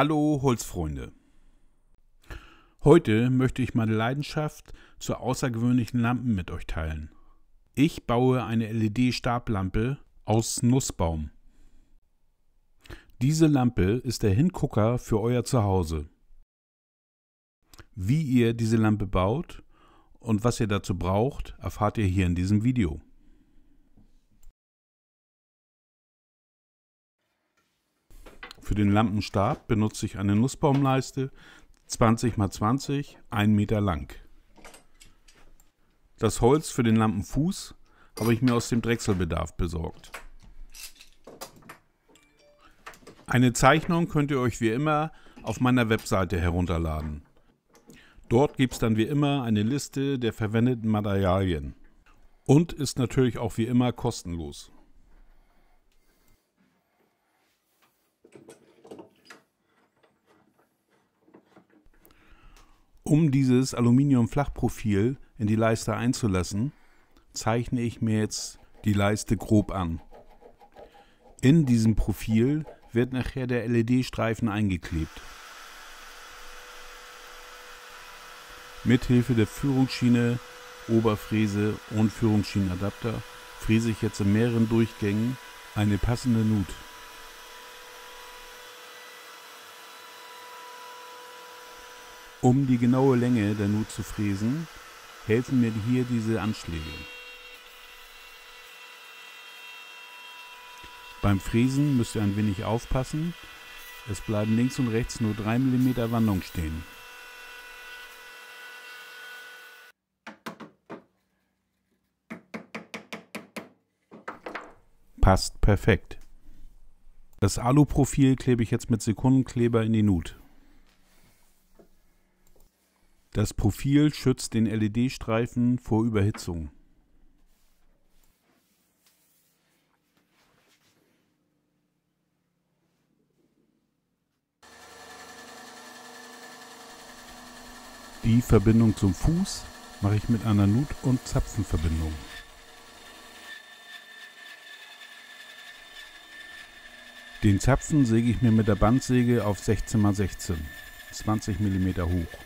Hallo Holzfreunde! Heute möchte ich meine Leidenschaft zu außergewöhnlichen Lampen mit euch teilen. Ich baue eine LED-Stablampe aus Nussbaum. Diese Lampe ist der Hingucker für euer Zuhause. Wie ihr diese Lampe baut und was ihr dazu braucht, erfahrt ihr hier in diesem Video. Für den Lampenstab benutze ich eine Nussbaumleiste 20 x 20, 1 Meter lang. Das Holz für den Lampenfuß habe ich mir aus dem Drechselbedarf besorgt. Eine Zeichnung könnt ihr euch wie immer auf meiner Webseite herunterladen. Dort gibt es dann wie immer eine Liste der verwendeten Materialien und ist natürlich auch wie immer kostenlos. Um dieses Aluminium-Flachprofil in die Leiste einzulassen, zeichne ich mir jetzt die Leiste grob an. In diesem Profil wird nachher der LED-Streifen eingeklebt. Mithilfe der Führungsschiene, Oberfräse und Führungsschienenadapter fräse ich jetzt in mehreren Durchgängen eine passende Nut. Um die genaue Länge der Nut zu fräsen, helfen mir hier diese Anschläge. Beim Fräsen müsst ihr ein wenig aufpassen, es bleiben links und rechts nur 3 mm Wandung stehen. Passt perfekt. Das Aluprofil klebe ich jetzt mit Sekundenkleber in die Nut. Das Profil schützt den LED-Streifen vor Überhitzung. Die Verbindung zum Fuß mache ich mit einer Nut- und Zapfenverbindung. Den Zapfen säge ich mir mit der Bandsäge auf 16 x 16, 20 mm hoch.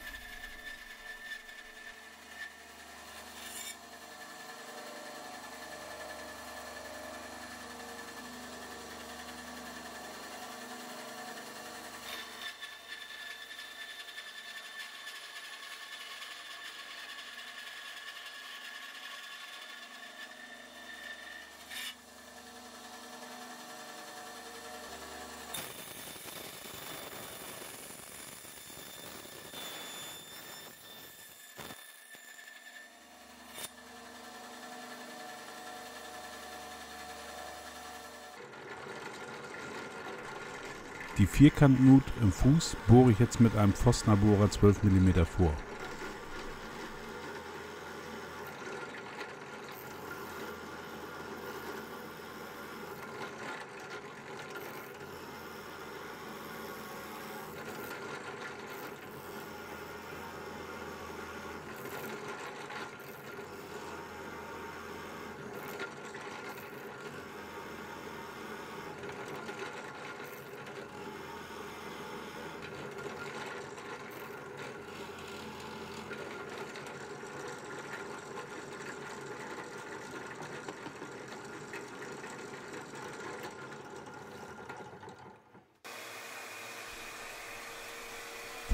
Die Vierkantnut im Fuß bohre ich jetzt mit einem Forstner-Bohrer 12 mm vor.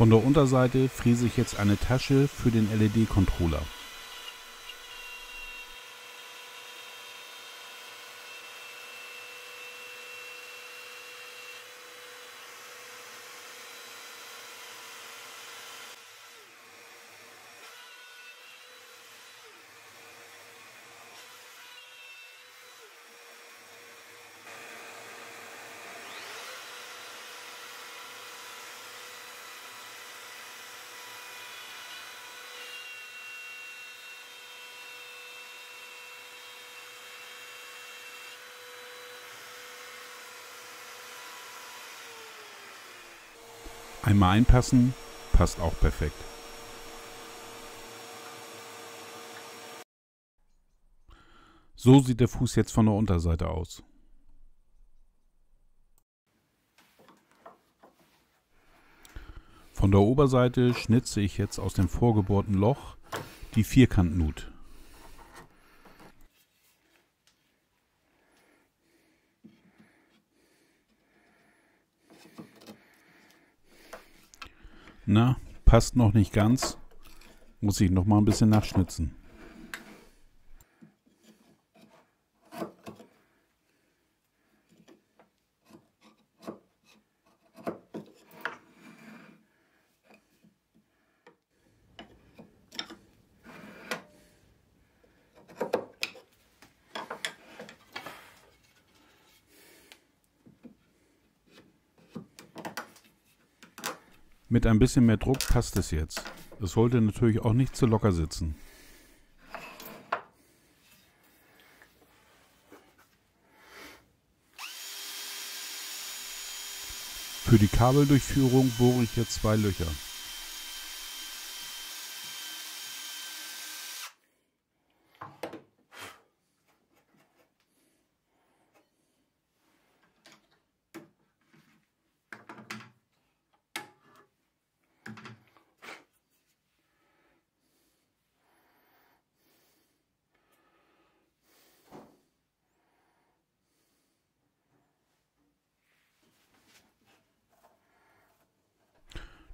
Von der Unterseite fräse ich jetzt eine Tasche für den LED-Controller. Einmal einpassen, passt auch perfekt. So sieht der Fuß jetzt von der Unterseite aus. Von der Oberseite schnitze ich jetzt aus dem vorgebohrten Loch die Vierkantnut. Na, passt noch nicht ganz. Muss ich noch mal ein bisschen nachschnitzen. Mit ein bisschen mehr Druck passt es jetzt. Es sollte natürlich auch nicht zu locker sitzen. Für die Kabeldurchführung bohre ich jetzt 2 Löcher.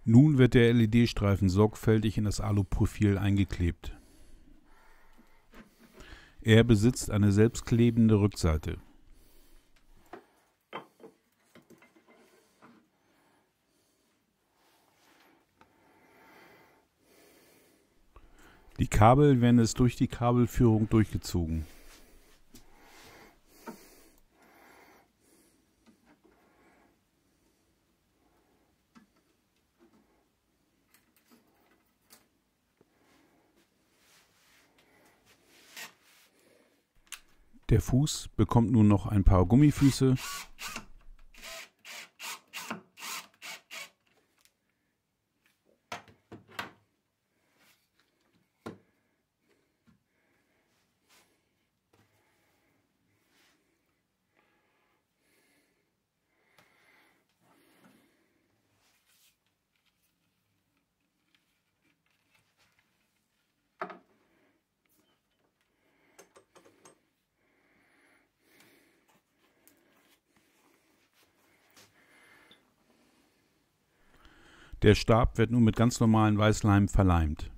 Nun wird der LED-Streifen sorgfältig in das Aluprofil eingeklebt. Er besitzt eine selbstklebende Rückseite. Die Kabel werden jetzt durch die Kabelführung durchgezogen. Der Fuß bekommt nun noch ein paar Gummifüße. Der Stab wird nun mit ganz normalen Weißleim verleimt.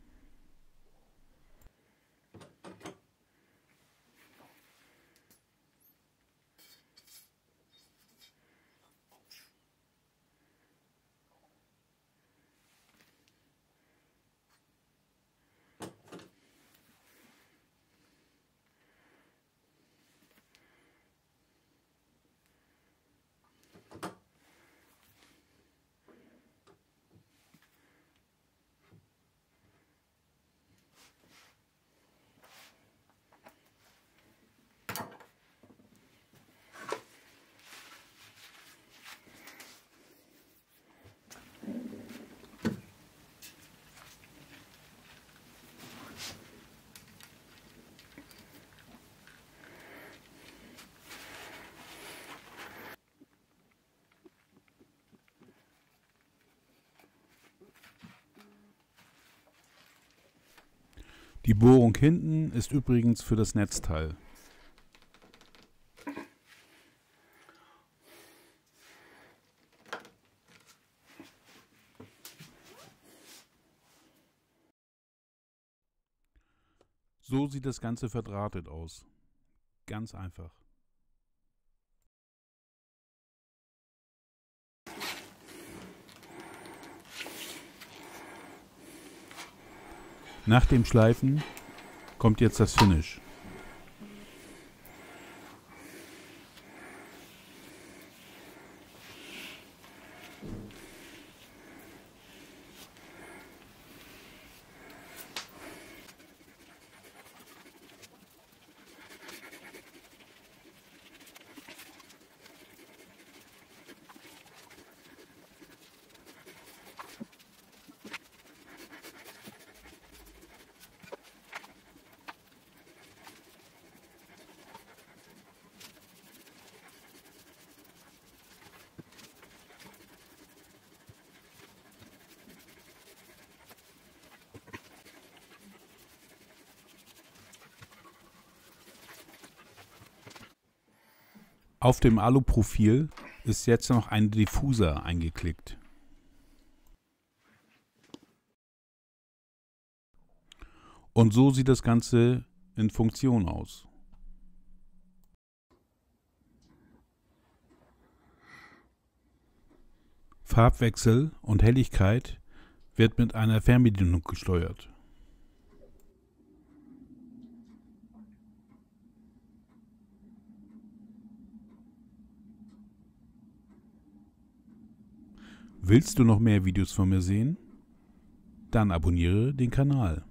Die Bohrung hinten ist übrigens für das Netzteil. So sieht das Ganze verdrahtet aus. Ganz einfach. Nach dem Schleifen kommt jetzt das Finish. Auf dem Aluprofil ist jetzt noch ein Diffuser eingeklickt. Und so sieht das Ganze in Funktion aus. Farbwechsel und Helligkeit wird mit einer Fernbedienung gesteuert. Willst du noch mehr Videos von mir sehen? Dann abonniere den Kanal.